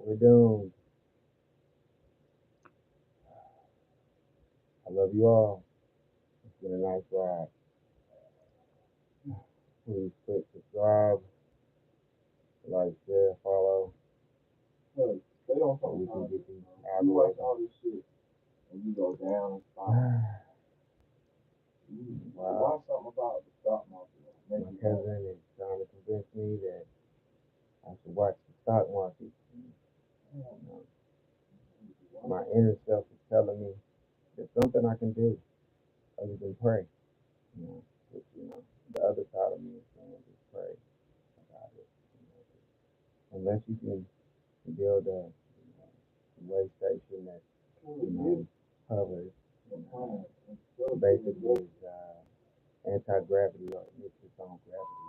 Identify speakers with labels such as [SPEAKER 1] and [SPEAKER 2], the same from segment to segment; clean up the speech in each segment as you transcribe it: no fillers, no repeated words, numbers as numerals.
[SPEAKER 1] We're doomed. I love you all. It's been a nice ride. Please click subscribe, like, share, follow,
[SPEAKER 2] Look, they don't
[SPEAKER 1] so
[SPEAKER 2] talk
[SPEAKER 1] we can
[SPEAKER 2] about
[SPEAKER 1] get
[SPEAKER 2] this.
[SPEAKER 1] these
[SPEAKER 2] You watch
[SPEAKER 1] algorithms.
[SPEAKER 2] all this shit and you go down and stop. You
[SPEAKER 1] Wow.
[SPEAKER 2] watch something about the stock market.
[SPEAKER 1] My cousin is trying to convince me that I should watch the stock market. You know, my inner self is telling me there's something I can do other than pray. You know, which, the other side of me is saying just pray about it. You know, unless you can build a way station that hovers, basically is anti-gravity or its own gravity,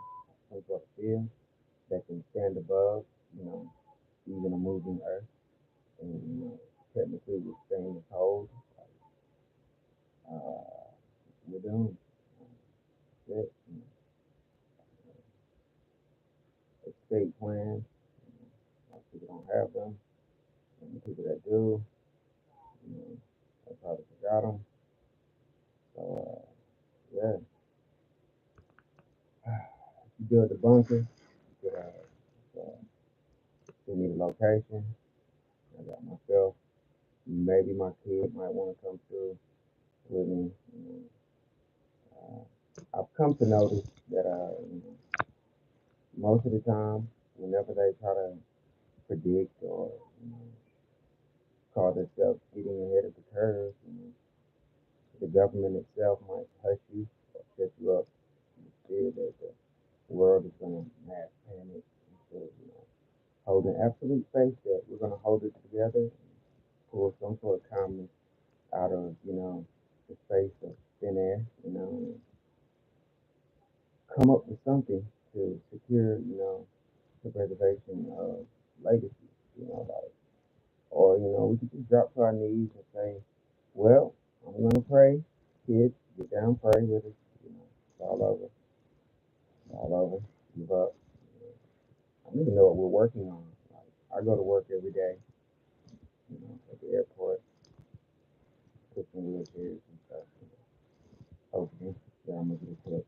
[SPEAKER 1] some sort of field that can stand above, you know, even a moving earth, and technically withstand the cold. Uh, we're doomed. That's it. Escape plans. Most people don't have them, and the people that do, you know, they probably forgot them. So yeah, you build a bunker. You could, you need a location. I got myself. Maybe my kid might want to come through with me. I've come to notice that most of the time, whenever they try to predict or call themselves getting ahead of the curve, the government itself might hush you or shut you up in the fear that the world is going to mass panic instead of holding absolute faith that we're going to hold it together and pull some sort of calmness out of the space of thin air, and come up with something to secure the preservation of legacy, like, or we could just drop to our knees and say, well, I'm gonna pray, kids, get down, pray with us, it's all over, it's all over, give up. I don't even know what we're working on. Like, I go to work every day, at the airport, pushing wheelchairs and stuff, hoping that I'm gonna get a tip,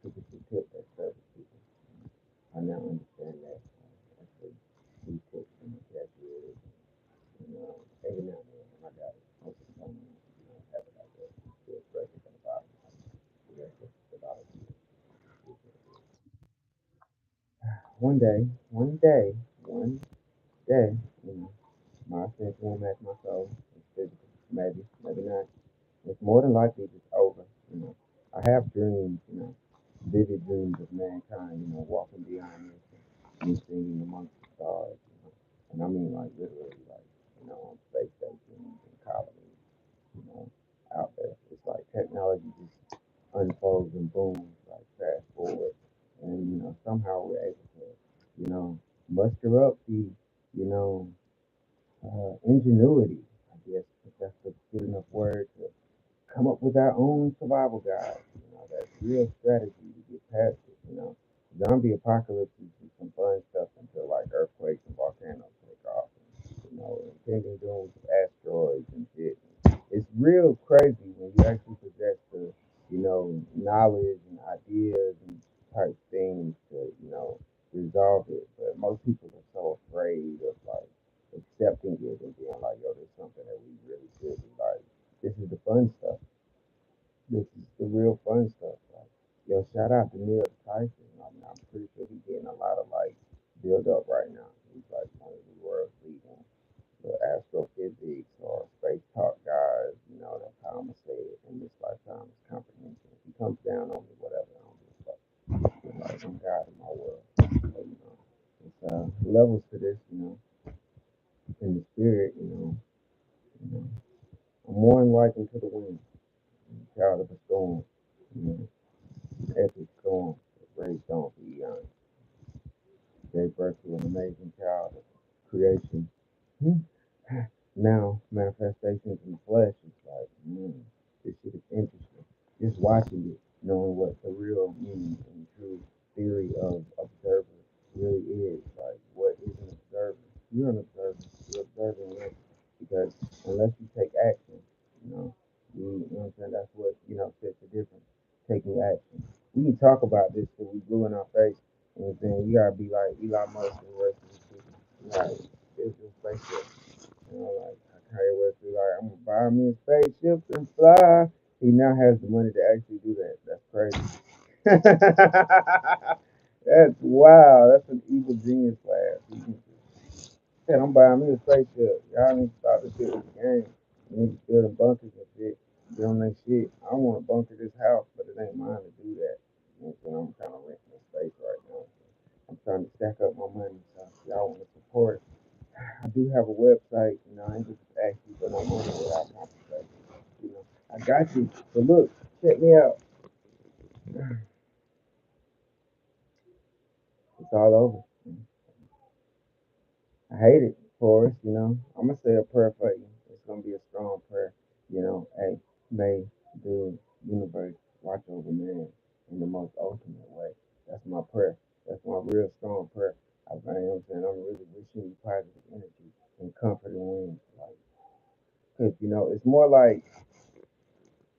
[SPEAKER 1] people should tip that service people. I now understand that. Actually, we tip from the cashiers, every now and then when I got it, most of the time, have it like that. Still present in the bottom. Yeah, just about it. One day, my sense will match my soul. It's physical. Maybe, maybe not. It's more than likely just over. I have dreams, vivid dreams of mankind, walking beyond this and me singing amongst the stars, and I mean like literally like, on space stations and colonies, you know, out there. It's like technology just unfolds and booms like fast forward, and somehow we're able to, muster up the, you know, ingenuity, I guess, if that's a good enough word, to come up with our own survival guide. That real strategy to get past it. Zombie apocalypse is some fun stuff until like earthquakes and volcanoes take off. Impending doom with asteroids and shit. It's real crazy when you actually possess the, knowledge and ideas and type things to, resolve it. But most people are so afraid of like accepting it and being like, yo, there's something that we really should be like. This is the fun stuff. This is the real fun stuff. Like, yo, shout out to Neil Tyson. I mean, I'm pretty sure he's getting a lot of like build up right now. He's like one of the world's leading the astrophysics or space talk guys. That's how I'm gonna say it in this lifetime is comprehension. If he comes down on me, whatever, I don't give a fuck. Like I'm God in my world. So, it's levels to this, in the spirit, you know. I'm more enlightened to the wind, child of a storm, you know, epic storm that raged on for eons, gave birth to an amazing child of creation. Now, manifestations in the flesh is like, this shit is interesting. Just watching it, knowing what the real meaning and true theory of observer really is. Like, what is an observer? you're an observer. You're observing this because unless you take action, you know, you know what I'm saying? That's what, sets the difference. Taking action. We can talk about this till we blue in our face. And then you gotta be like Elon Musk and the rest of these people. Like, it's just spaceship. Like Kanye West be like, I'm gonna buy me a spaceship and fly. He now has the money to actually do that. That's crazy. That's wow. That's an evil genius class. He said, I'm buying me a spaceship. Y'all need to stop this shit with the game. You need to build bunkers and shit. Get on that shit. I want to bunker this house, but it ain't mine to do that. You know what I'm saying? I'm kind of renting a space right now. I'm trying to stack up my money. So if y'all want to support, I do have a website. I ain't just ask you for no money without compensation. I got you. But look, check me out. It's all over. I hate it, Forrest. I'm gonna say a prayer for you. It's gonna be a strong prayer. Hey, may the universe watch over man in the most ultimate way. That's my prayer. That's my real strong prayer. I am saying I'm really wishing you positive energy and comfort and wings. Like, cause it's more like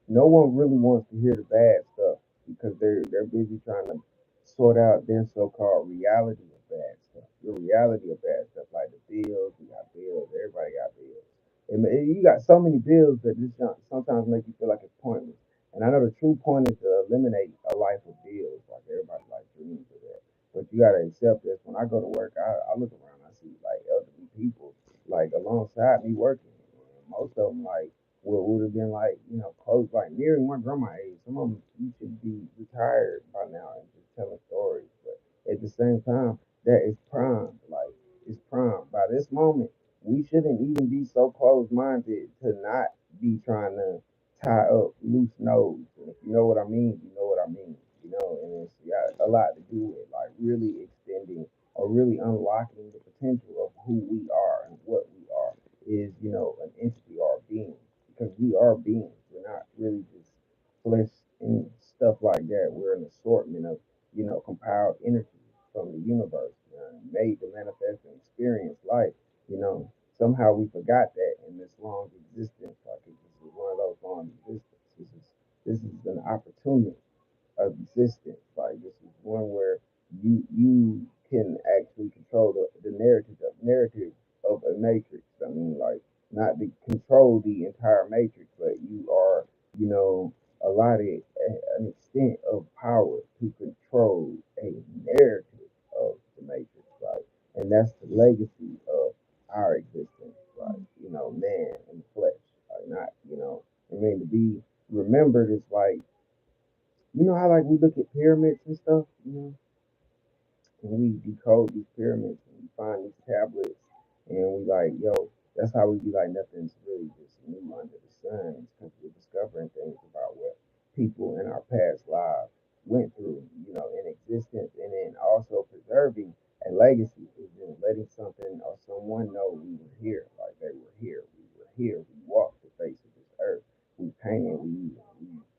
[SPEAKER 1] no one really wants to hear the bad stuff because they're busy trying to sort out their so-called reality of bad stuff. Your reality of bad stuff, like the bills, you got bills, everybody got bills. And you got so many bills that this sometimes make you feel like it's pointless. And I know the true point is to eliminate a life of bills, like everybody like dreams of that. But you gotta accept this. When I go to work, I look around, I see like elderly people like alongside me working. And most of them like would have been like, close, like nearing my grandma age. Some of them, you should be retired by now and just telling stories. But at the same time, that is prime. Like, it's prime. By this moment, we shouldn't even be so close minded to not be trying to tie up loose nodes. And if you know what I mean, you know what I mean. And it's got a lot to do with like really extending or really unlocking the potential of who we are and what we are is, an entity or a being because we are beings. We're not really just flesh and stuff like that. We're an assortment of, compiled energy from the universe, made to manifest and experience life. You know, Somehow we forgot that in this long existence. Like this is one of those long existences. This is an opportunity of existence. Like this is one where you can actually control the narrative of a matrix. I mean, like not to control the entire matrix, but you are, allotted an extent of power to control a narrative of the matrix, right? And that's the legacy of our existence, like, man in the flesh, like not, to be remembered is like how like we look at pyramids and stuff, and we decode these pyramids and we find these tablets and we like, yo, that's how we be like nothing's really just new under the sun because we're discovering things about what people in our past lives went through, in existence and then also preserving a legacy is then letting something or someone know we were here, like they were here, we were here, we walked the face of this earth, we painted, we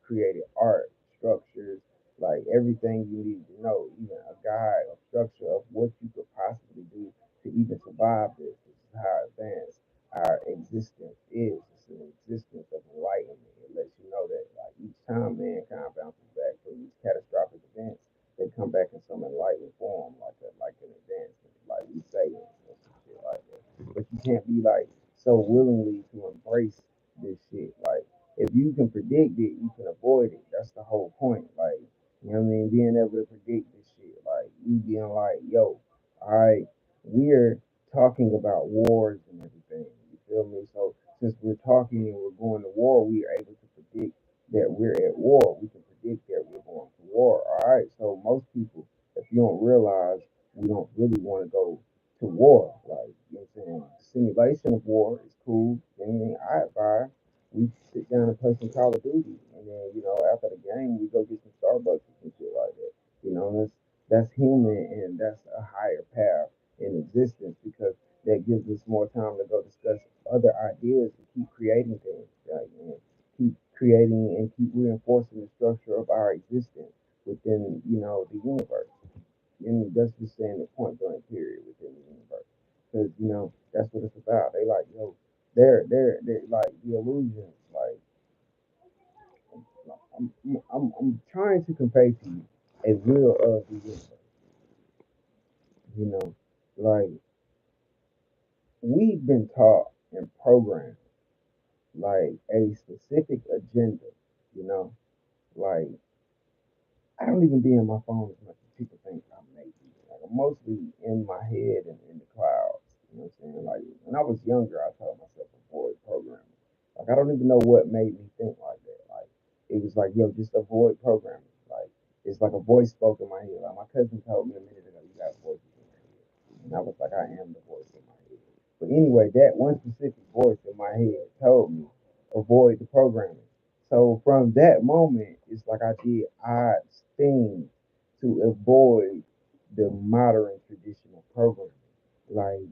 [SPEAKER 1] created art, structures, like everything you need to know, even a guide, a structure of what you could possibly do to even survive this. This is how advanced our existence is. It's an existence of enlightenment. It lets you know that like each time mankind bounces back from these catastrophic events, they come back in some enlightened form, like an advancement, like we say and some shit like that. But you can't be like so willingly to embrace this shit. Like if you can predict it, you can avoid it. That's the whole point. Like being able to predict this shit. Like you being like, yo, all right, we're talking about wars and everything. You feel me? So since we're talking and we're going to war, we are able to predict that we're at war. We can predict that we're going to war. All right. So most people, if you don't realize, we don't really want to go to war. Like, what I'm saying? Simulation of war is cool. I advise we sit down and play some Call of Duty, and then after the game we go get some Starbucks and some shit like that. That's human, and that's a higher path in existence because that gives us more time to go discuss other ideas and keep creating things, right? And keep creating and keep reinforcing the structure of our existence within the universe. And that's just saying the point blank period within the universe. because that's what it's about. They like, they're like the illusions. Like I'm trying to convey to you a will of the universe. You know, like we've been taught and programmed like a specific agenda. You know, like I don't even be in my phone as much as people think I may be. Like I'm mostly in my head and in the clouds. You know what I'm saying? Like when I was younger, I told myself avoid programming. Like I don't even know what made me think like that. Like it was like, yo, just avoid programming. Like it's like a voice spoke in my head. Like my cousin told me a minute ago, you got voices in your head, and I was like, I am the voice in my head. But anyway, that one specific voice in my head told me avoid the programming. So from that moment, it's like I did odd things to avoid the modern traditional programming. Like,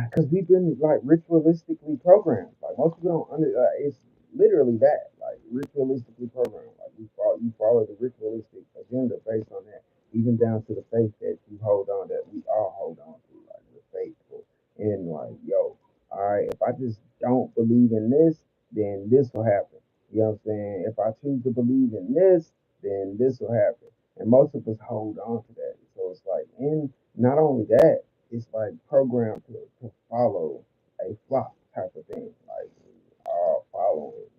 [SPEAKER 1] because we've been like ritualistically programmed. Like most people don't it's literally that, like ritualistically programmed. Like you follow the ritualistic agenda based on that, even down to the faith that you hold on, that we all hold on to. Like we're faithful and like, yo, all right, if I just don't believe in this, then this will happen. You know what I'm saying? If I choose to believe in this, then this will happen. And most of us hold on to that. So it's like, and not only that, it's like programmed to follow a flock type of thing. Like we are following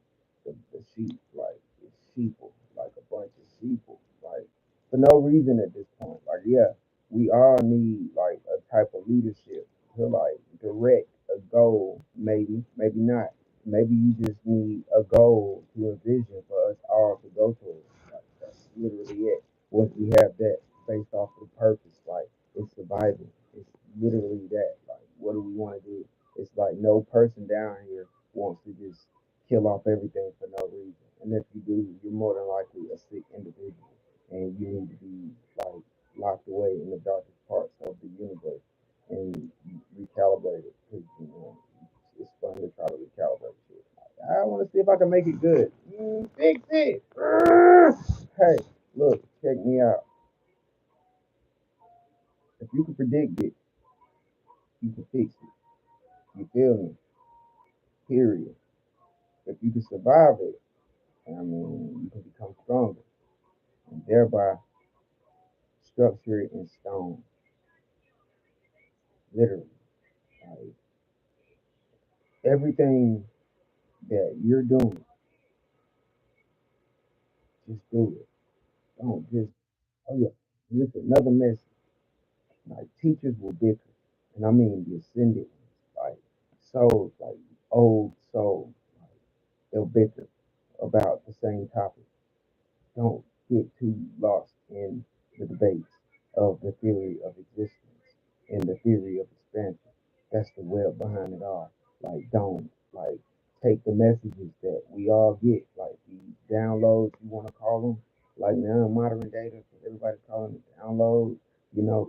[SPEAKER 1] the sheep, like it's sheeple, like a bunch of sheeple, like for no reason at this point. Like yeah, we all need like a type of leadership to like direct a goal, maybe not. Maybe you just need a goal to envision for us all to go towards. Like that's literally it. Once we have that based off of purpose, like it's survival. It's literally that. Like, what do we want to do? It's like no person down here wants to just kill off everything for no reason. And if you do, you're more than likely a sick individual, and you need to be like locked away in the darkest parts of the universe and recalibrate it. Because it's fun to try to recalibrate shit. Like, I want to see if I can make it good. Fix it. Hey, look, check me out. If you can predict it, you can fix it. You feel me? Period. If you can survive it, I mean, you can become stronger and thereby structure it in stone, literally. Like everything that you're doing, just do it. Don't just, oh yeah, this is another message. Like teachers will bicker, and I mean the ascended ones, like souls, like old souls, like, they'll bicker about the same topic. Don't get too lost in the debates of the theory of existence and the theory of expansion. That's the web behind it all. Like, don't like take the messages that we all get, like these downloads, you want to call them, like now modern data, because everybody's calling it downloads,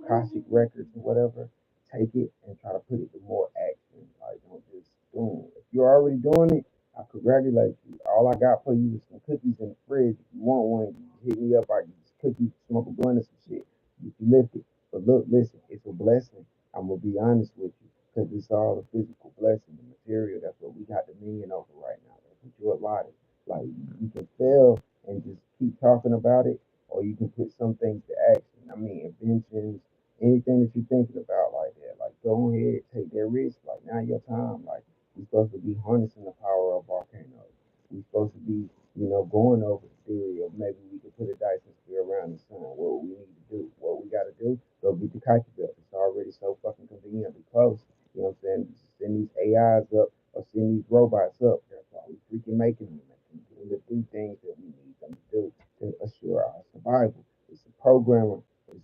[SPEAKER 1] Cosmic records or whatever. Take it and try to put it to more action. Like, don't just boom. If you're already doing it, I congratulate you. All I got for you is some cookies in the fridge. If you want one, you hit me up. I can just cookies, smoke a blunt or some shit. You can lift it. But look, listen, it's a blessing. I'm gonna be honest with you, because it's all a physical blessing, the material. That's what we got the million over right now. That's what you're allotted. Like you can fail and just keep talking about it, or you can put some things to action. I mean, inventions, anything that you're thinking about like that. Like go ahead, take that risk. Like now your time. Like we're supposed to be harnessing the power of volcanoes. We're supposed to be, going over the theory of maybe we could put a Dyson sphere around the sun. What we need to do, what we got to do, go get the Kuiper belt. It's already so fucking conveniently close. You know what I'm saying? Send these AIs up or send these robots up. That's why we freaking making them. Making them to do things that we need them to do to assure our survival. It's a programmer.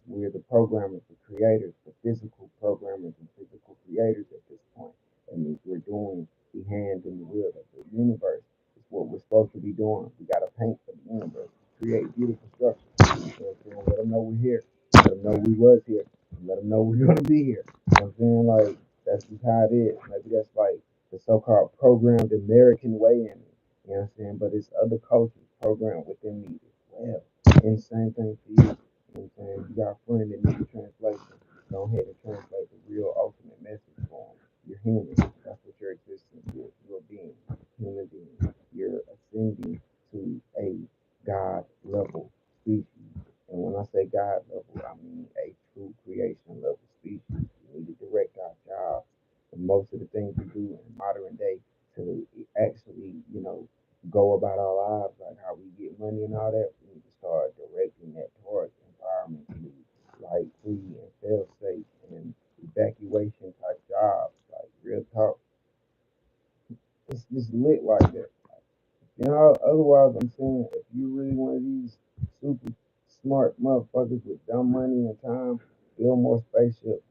[SPEAKER 1] We're the programmers, the creators, the physical programmers and physical creators at this point. That means we're doing the hand and the will of the universe. It's what we're supposed to be doing. We got to paint for the universe, create beautiful structures. Let them know we're here. Let them know we was here. Let them know we're gonna be here. You know what I'm saying? Like that's just how it is. Maybe that's like the so-called programmed American way in it. You know what I'm saying? But it's other cultures programmed within me as well. And same thing for you. You know what I'm saying? You got a friend that needs a translation. go ahead and translate the real ultimate message for them. You're human. That's what your existence is. You're a being, human being. You're ascending to a God level species. And when I say God level, I mean a true creation level species. You need to direct our job. And most of the things we do in modern day to actually, go about our lives, like how we get money and all that, we need to start directing that towards environmentally like free and fail safe and evacuation type jobs. Like real talk. It's just lit like that. Otherwise I'm saying if you really one of these super smart motherfuckers with dumb money and time, build more spaceships,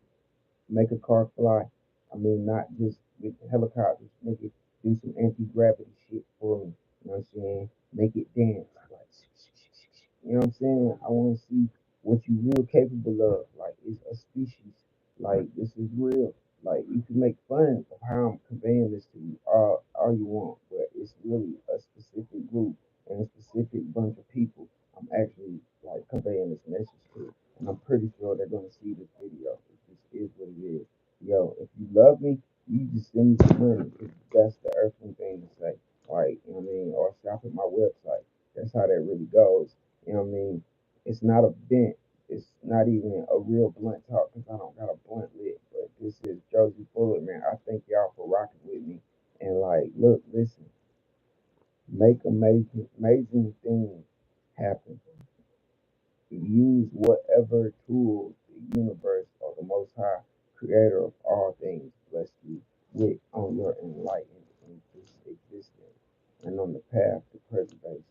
[SPEAKER 1] make a car fly. I mean, not just with helicopters. Make it do some anti-gravity shit for me. You know what I'm saying? Make it dance. Like, you know what I'm saying? I want to see what you real capable of. Like, it's a species. Like, this is real. Like, you can make fun of how I'm conveying this to you all you want, but it's really a specific group and a specific bunch of people I'm actually like conveying this message to. And I'm pretty sure they're gonna see this video. It just is what it is. Yo, if you love me, you just send me some money. 'Cause that's the earthly thing to say. Like, you know what I mean? Or shop at my website. That's how that really goes. You know what I mean? It's not a bent. It's not even a real blunt talk because I don't got a blunt lit. But this is Josie Fuller, man. I thank y'all for rocking with me. And like, look, listen, make amazing things happen. Use whatever tools the universe or the Most High, creator of all things, bless you with on your enlightened in this existence and on the path to preservation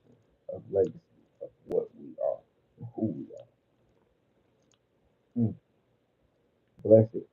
[SPEAKER 1] of legacy of what we are and who we are. Bless it.